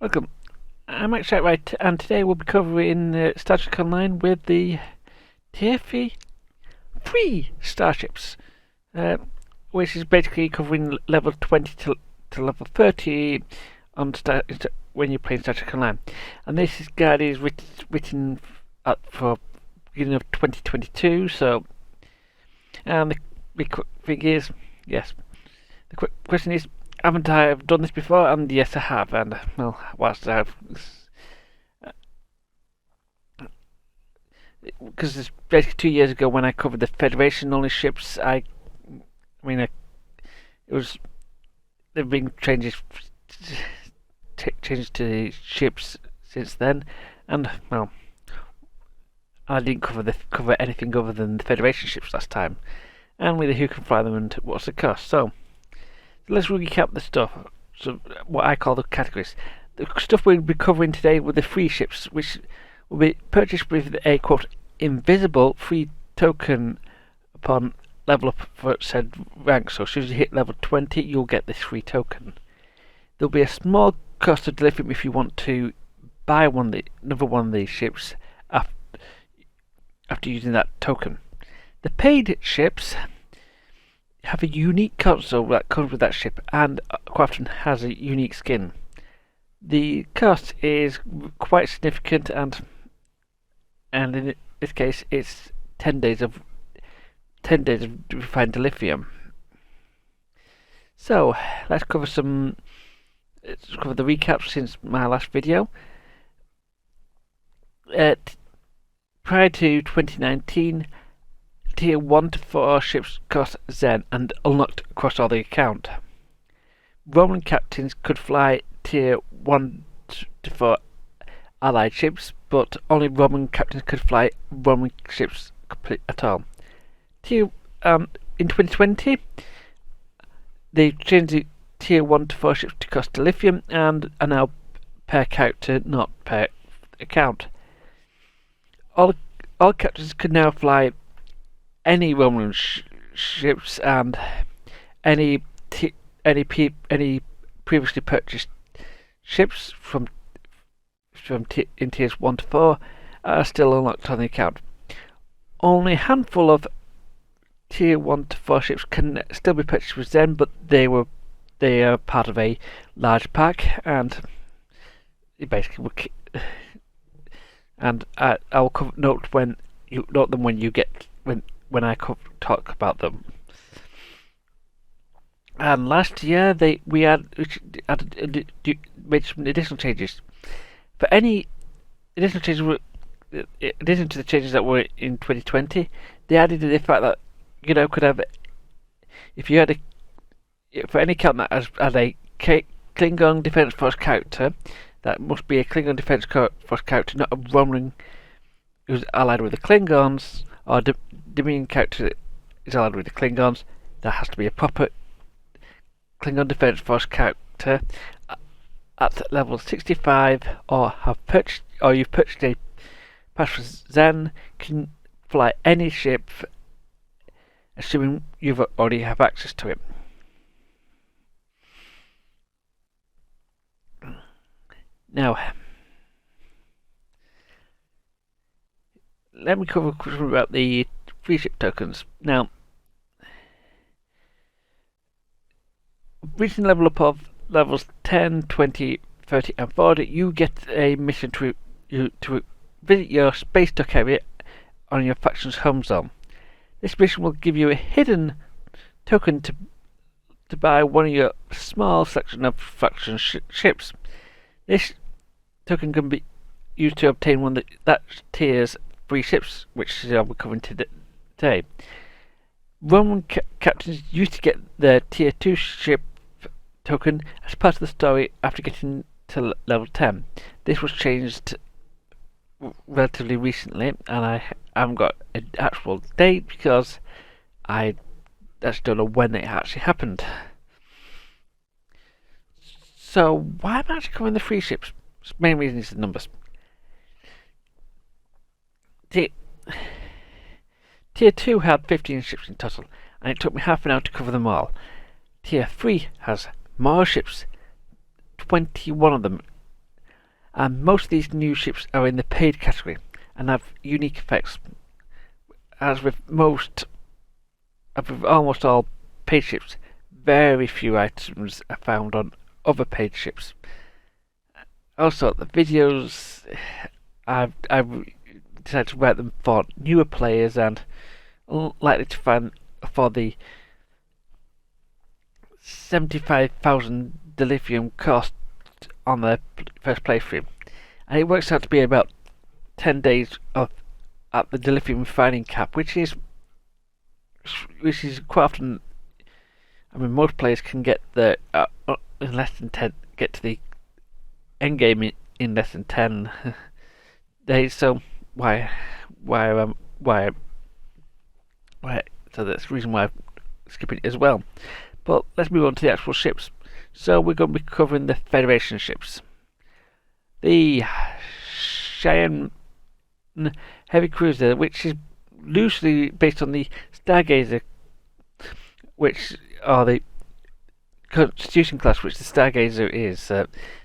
Welcome. I'm Akira, right, and today we'll be covering Star Trek Online with the Tier 3 starships, which is basically covering level 20 to level 30 on when you're playing Star Trek Online. And this guide is written for beginning of 2022, so, and the quick thing is, yes, the quick question is, haven't I done this before? And yes, I have. And well, whilst I've, because it's basically 2 years ago when I covered the Federation only ships. I mean, it was there've been changes to the ships since then, and well, I didn't cover anything other than the Federation ships last time, and with who can fly them and what's the cost. So let's recap the stuff. So what I call the categories. The stuff we'll be covering today with the free ships, which will be purchased with a quote invisible free token upon level up for said rank. So as soon as you hit level 20, you'll get this free token. There'll be a small cost of delivery if you want to buy another one of these ships after using that token. The paid ships have a unique console that comes with that ship, and quite often has a unique skin. The cost is quite significant, and in this case, it's 10 days of refined dilithium. So let's cover the recap since my last video. Prior to 2019. Tier 1 to 4 ships cost Zen and unlocked across all the account. Roman captains could fly Tier 1 to 4 allied ships, but only Roman captains could fly Roman ships at all. In 2020, they changed the Tier 1 to 4 ships to cost dilithium and are now per character, not per account. All captains could now fly any Roman ships and any previously purchased ships in tiers 1 to 4 are still unlocked on the account. Only a handful of tier 1 to 4 ships can still be purchased with Zen, but they are part of a large pack, and basically and I'll note them when I talk about them. And last year we made some additional changes. For any additional changes, in addition to the changes that were in 2020, they added the fact that could have, if you had for any account that has a Klingon Defense Force character, that must be a Klingon Defense Force character, not a Roman who's allied with the Klingons, or Dominion character that is allied with the Klingons. That has to be a proper Klingon Defense Force character at level 65, or you've purchased a pass for Zen, can fly any ship, assuming you already have access to it. Now, let me cover quickly about the free ship tokens. Now, reaching level up of levels 10, 20, 30 and 40, you get a mission to visit your space dock area on your faction's home zone. This mission will give you a hidden token to buy one of your small selection of faction ships. This token can be used to obtain one that tier's free ships, which I'll be covering today. Roman captains used to get the tier 2 ship token as part of the story after getting to level 10. This was changed relatively recently, and I haven't got an actual date because I actually don't know when it actually happened. So why am I actually covering the free ships? The main reason is the numbers. Tier 2 had 15 ships in total, and it took me half an hour to cover them all. Tier 3 has more ships, 21 of them, And most of these new ships are in the paid category and have unique effects. As with almost all paid ships, very few items are found on other paid ships. Also, the videos, I've decided to write them for newer players and likely to find for the 75,000 dilithium cost on their first playthrough, and it works out to be about 10 days at the dilithium refining cap, which is quite often. I mean, most players can get the in less than 10, get to the end game in less than 10 days. So why? So that's the reason why I'm skipping it as well. But let's move on to the actual ships. So we're going to be covering the Federation ships. The Cheyenne heavy cruiser, which is loosely based on the Stargazer, which are the Constitution class, which the Stargazer is.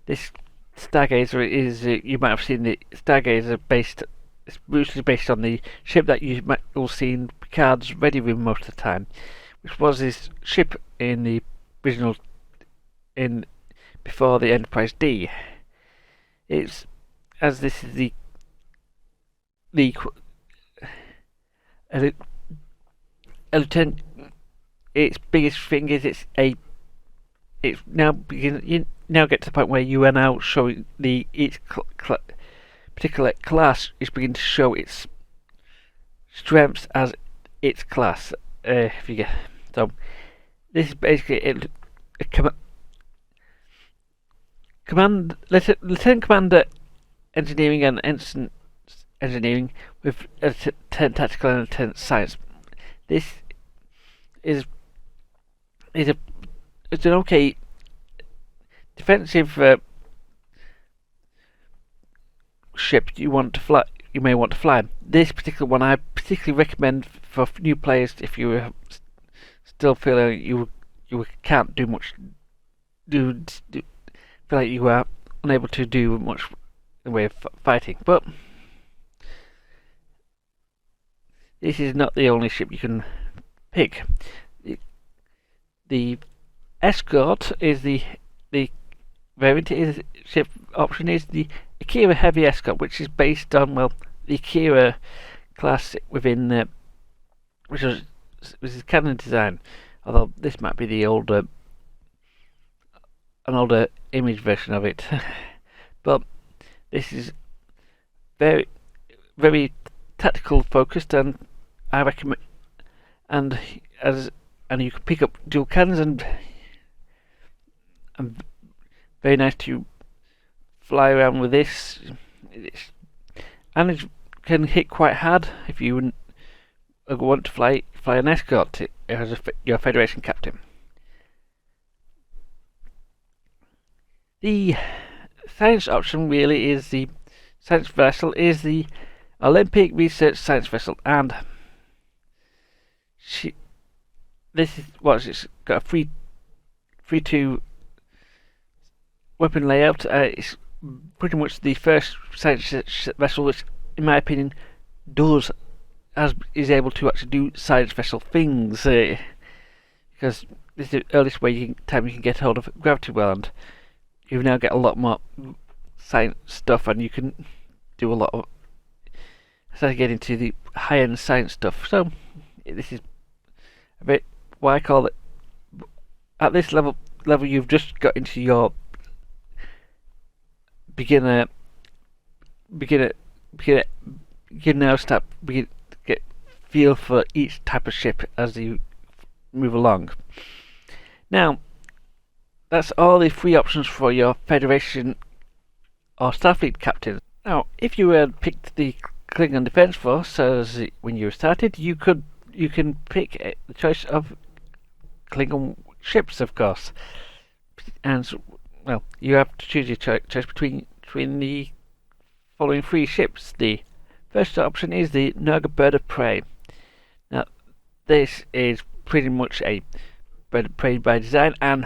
This Stargazer is, you might have seen the Stargazer it's loosely based on the ship that you might all see in Picard's Ready Room most of the time, which was his ship in the original, before the Enterprise D. It's, as this is the its biggest thing is it's now you now get to the point where you are now showing its particular class is beginning to show its strengths as its class. If you get so, this is basically Lieutenant Commander Engineering and Ensign Engineering with tactical and Lieutenant Science. This is an okay defensive ship you may want to fly. This particular one I particularly recommend for new players if you still feel like you can't do much, feel like you are unable to do much in the way of fighting. But this is not the only ship you can pick. The Escort is the variant. Ship option is the Akira Heavy Escort, which is based on the Akira class within which is canon design. Although this might be the an older image version of it, but this is very tactical focused, and I recommend and you can pick up dual cannons and very nice to fly around with this. And it can hit quite hard if you want to fly an escort as your Federation captain. The science option really is the science vessel is the Olympic Research Science Vessel, and it's got a 3-2 weapon layout. It's pretty much the first science vessel which, in my opinion, is able to actually do science vessel things, because this is the earliest time you can get hold of gravity well, and you now get a lot more science stuff, and you can do a lot of get into the high-end science stuff. So this is a bit what I call it. At this level you've just got into your beginner now get feel for each type of ship as you move along. Now, that's all the free options for your Federation or Starfleet captains. Now, if you had picked the Klingon Defense Force as when you started, you can pick the choice of Klingon ships, of course, and you have to choose your choice between the following three ships. The first option is the Nugget bird of prey. Now, this is pretty much a bird of prey by design, and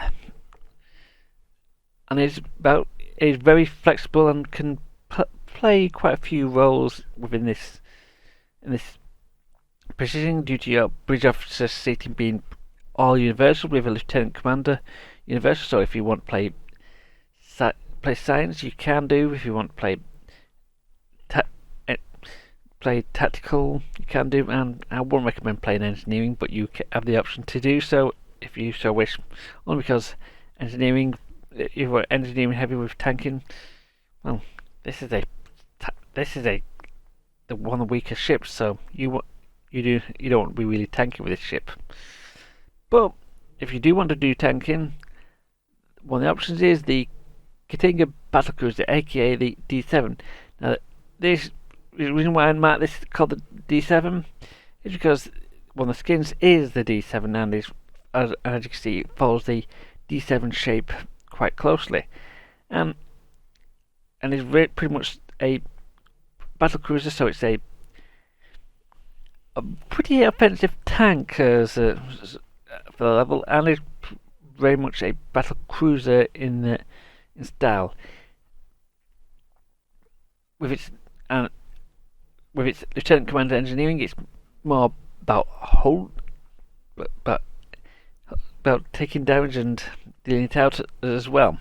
it's about is very flexible and can play quite a few roles within this position due to your bridge officer seating being all universal with a lieutenant commander universal. So if you want to play science, you can do. If you want to play tactical, you can do. And I wouldn't recommend playing engineering, but you have the option to do so if you so wish. Only because engineering, if you're engineering heavy with tanking, well, this is the one of the weaker ships. So you don't want to be really tanky with this ship. But if you do want to do tanking, one of the options is the Katanga battlecruiser, aka the D7. Now, the reason why I marked this called the D7 is because one of the skins is the D7, and as you can see, it follows the D7 shape quite closely, and is pretty much a battlecruiser. So it's a pretty offensive tank for the level, and is very much a battle cruiser in style. With its lieutenant commander engineering, it's more about about taking damage and dealing it out as well.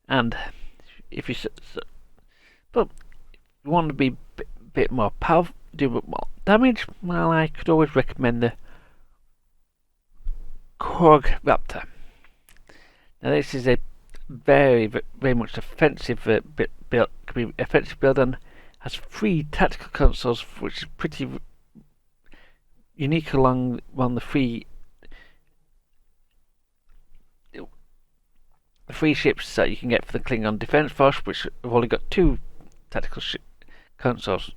And if you want to be a bit more powerful, do a bit more damage, well, I could always recommend the Cog Raptor. Now, this is a very much offensive build, can be offensive build, and has 3 tactical consoles, which is pretty unique along the three ships that you can get for the Klingon Defense Force, which have only got 2 tactical consoles.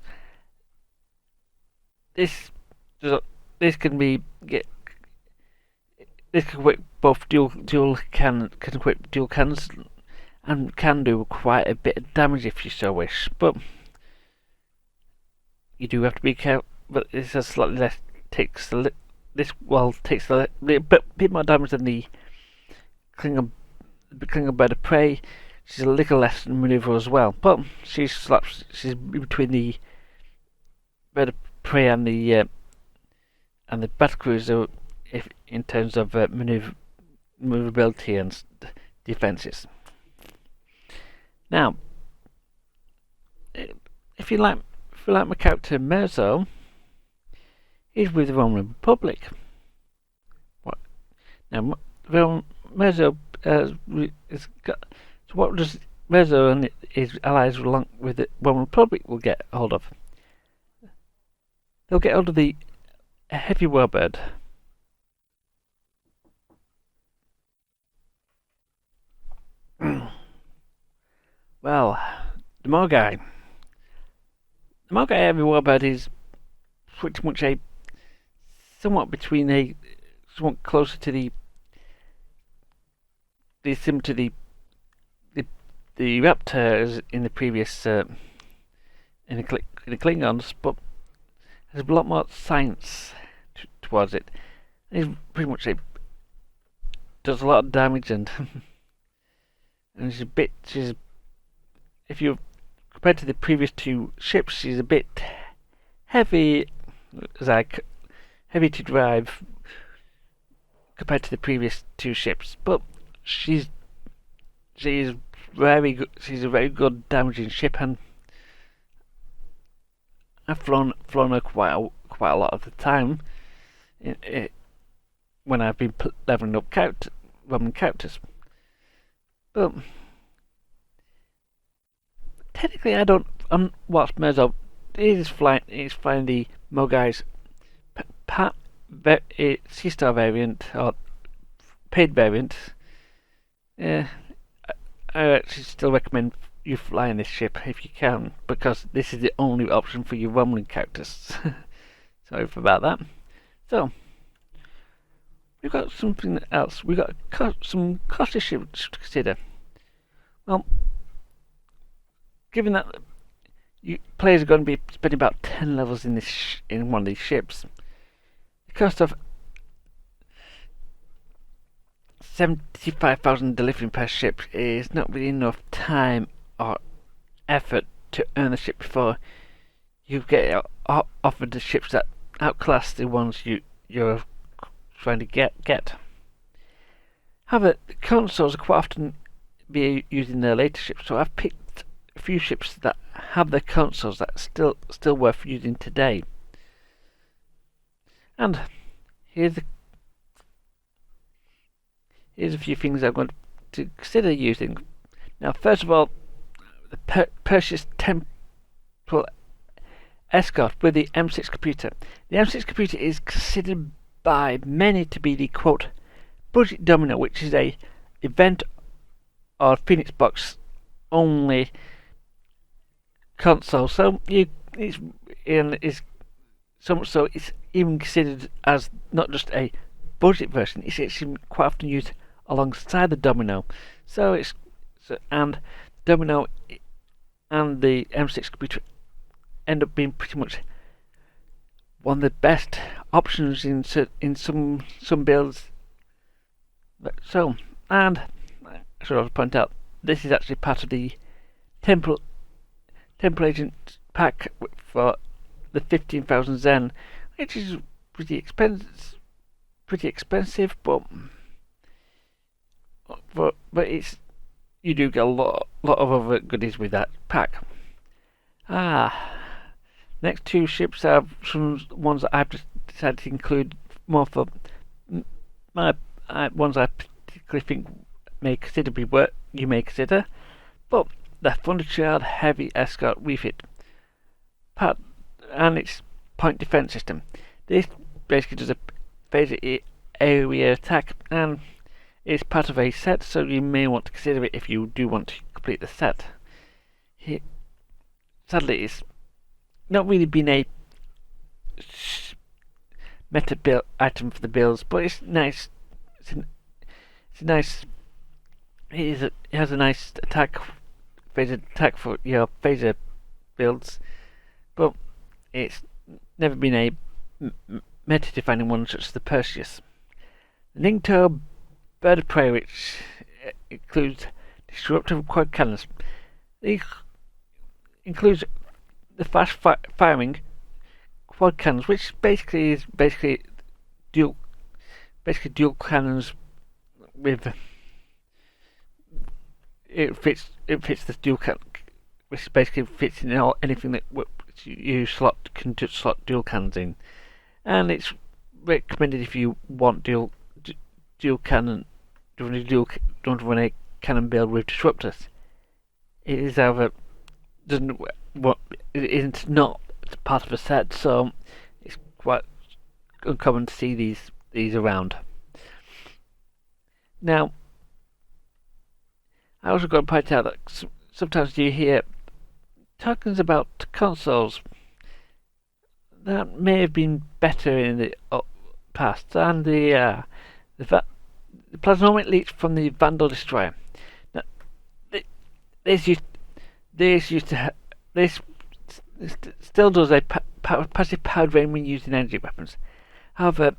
This can equip both dual cannons, and can do quite a bit of damage if you so wish. But you do have to be careful. But this has slightly less takes a bit more damage than the Klingon bird of prey. She's a little less manoeuvre as well, but she's between the bird of prey and the battlecruiser in terms of maneuverability and defenses. Now, if you like my character Merzo, he's with the Roman Republic. Now, Merzo is got. So what does Merzo and his allies along with the Roman Republic will get hold of? They'll get hold of the heavy warbird. Well, the Mogai heavy warbird is pretty much somewhat closer to the similar to the Raptor in the previous in the Klingons, but there's a lot more science towards it. It's pretty much does a lot of damage, and and if you compared to the previous 2 ships, she's a bit heavy, heavy to drive compared to the previous 2 ships, but she's very good. She's a very good damaging ship, and I've flown her quite a lot of the time when I've been leveling up Roman characters. But technically, I don't. What Merzo is flying the Mogai's C-Star variant or paid variant. Yeah, I actually still recommend you flying this ship if you can, because this is the only option for your Romulan characters. Sorry about that. So, we've got something else. We've got some costly ships to consider. Well, given that players are going to be spending about 10 levels in one of these ships, the cost of 75,000 delivery per ship is not really enough time or effort to earn the ship before you get offered the ships that outclass the ones you're trying to get. However, the consoles are quite often be used in their later ships, so I've picked a few ships that have the consoles that still worth using today. And here's a few things I'm going to consider using. Now, first of all, the Perseus Temple Escort with the M6 computer. The M6 computer is considered by many to be the quote budget domino, which is a event or Phoenix box only console. So it's even considered as not just a budget version. It's actually quite often used alongside the domino. And domino and the M6 computer end up being pretty much one of the best options in some builds. So, and I should also point out, this is actually part of the Temple Agent pack for the 15,000 Zen, which is pretty expensive, but it's you do get a lot of other goodies with that pack. Next two ships are some ones that I've decided to include more for my ones I particularly think you may consider, but the Thunderchild Heavy Escort refit part and its point defense system. This basically does a phaser area attack and is part of a set, so you may want to consider it if you do want to complete the set. Sadly, it's not really been a meta build item for the builds, but it's nice. It has a nice phaser attack for your phaser builds, but it's never been a meta-defining one such as the Perseus. The Ningto Bird of Prey, which includes disruptive quad cannons. It includes the fast firing quad cannons, which is dual cannons with it fits the dual cannon, which basically fits in anything that you can slot dual cannons in, and it's recommended if you want dual cannon. Don't run a cannon build with disruptors. It is however it isn't not part of a set, so it's quite uncommon to see these around. Now, I also got to point out that sometimes you hear talkings about consoles that may have been better in the past, and the plasmomic leech from the Vandal Destroyer. Now, this still does a passive power drain when using energy weapons. However,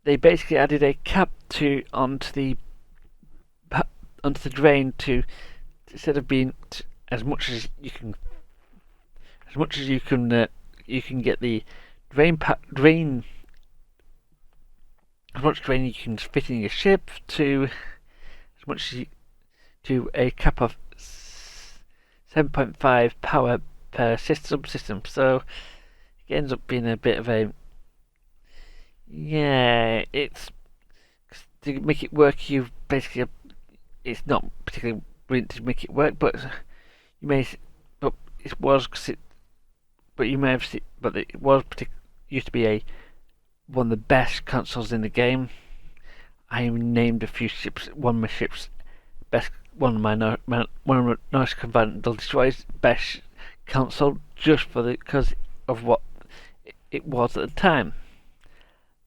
they basically added a cap onto the drain to instead of being as much as you can get the drain as much drain you can fit in your ship to as much to a cap of 7.5 power per system. So it ends up being a bit of a it's to make it work. It's not particularly brilliant to make it work, but it used to be one of the best consoles in the game. I named a few ships. One of my ships one of my Noise Vandal Destroyer's best console just because of what it was at the time.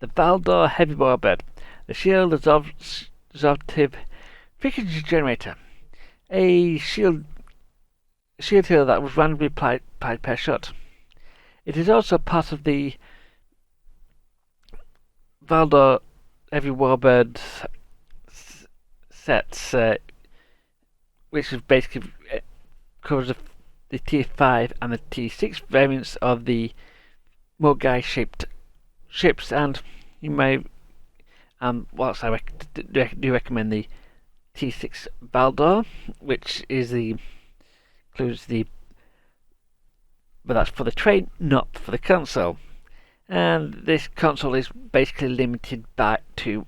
The Valdor Heavy Warbird, the Shield Absorptive Frequency Generator, a shield healer that was randomly applied per shot. It is also part of the Valdor Heavy Warbird sets, which is basically covers the Tier 5 and the Tier 6 variants of the Mogai-shaped ships, and you may, whilst I do recommend the T6 Baldor, which is includes but that's for the train, not for the console. And this console is basically limited back to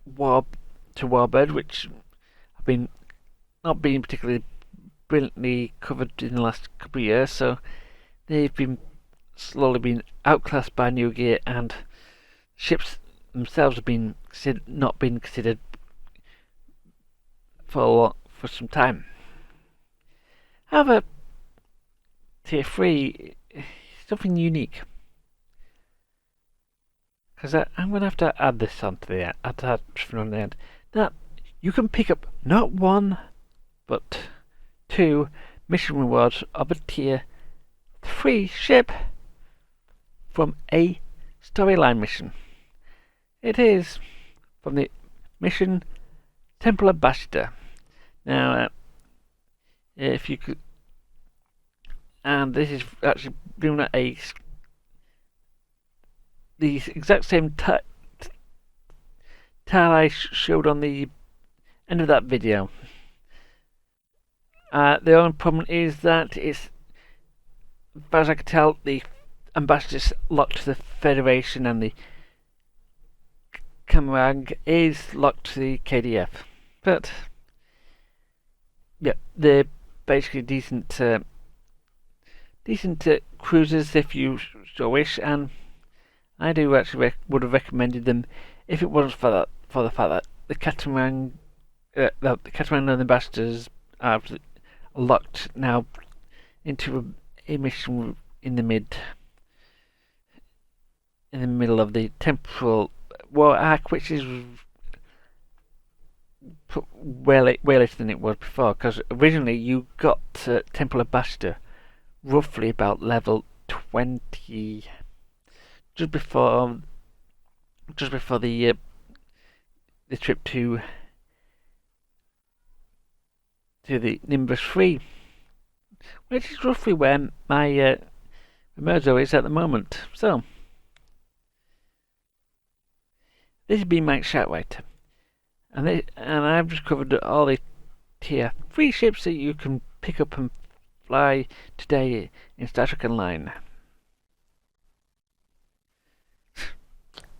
Warbird, which have been not been particularly brilliantly covered in the last couple of years, so they've been slowly been outclassed by Nugget, and ships themselves have been not been considered for some time. However, Tier 3 is something unique, because I'm going to have to add this onto the end, that you can pick up not one but 2 mission rewards of a Tier 3 ship from a storyline mission. It is from the mission Temple Ambassador. Now, if you could, and this is actually doing the exact same tile I showed on the end of that video. The only problem is that it's, as far as I can tell, the ambassador's locked to the Federation, and the Camarang is locked to the KDF. But yeah, they're basically decent cruisers if you so wish, and I do actually would have recommended them if it wasn't for the fact that the Camarang and the ambassadors are locked now into a mission in the middle of the temporal war arc, which is way later than it was before, because originally you got Temple Ambassador roughly about level 20, just before the trip to the Nimbus 3, which is roughly where my Merzo is at the moment. So this has been Mike Sharkwriter, and I've just covered all the Tier 3 ships that you can pick up and fly today in Star Trek Online.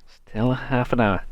Still half an hour.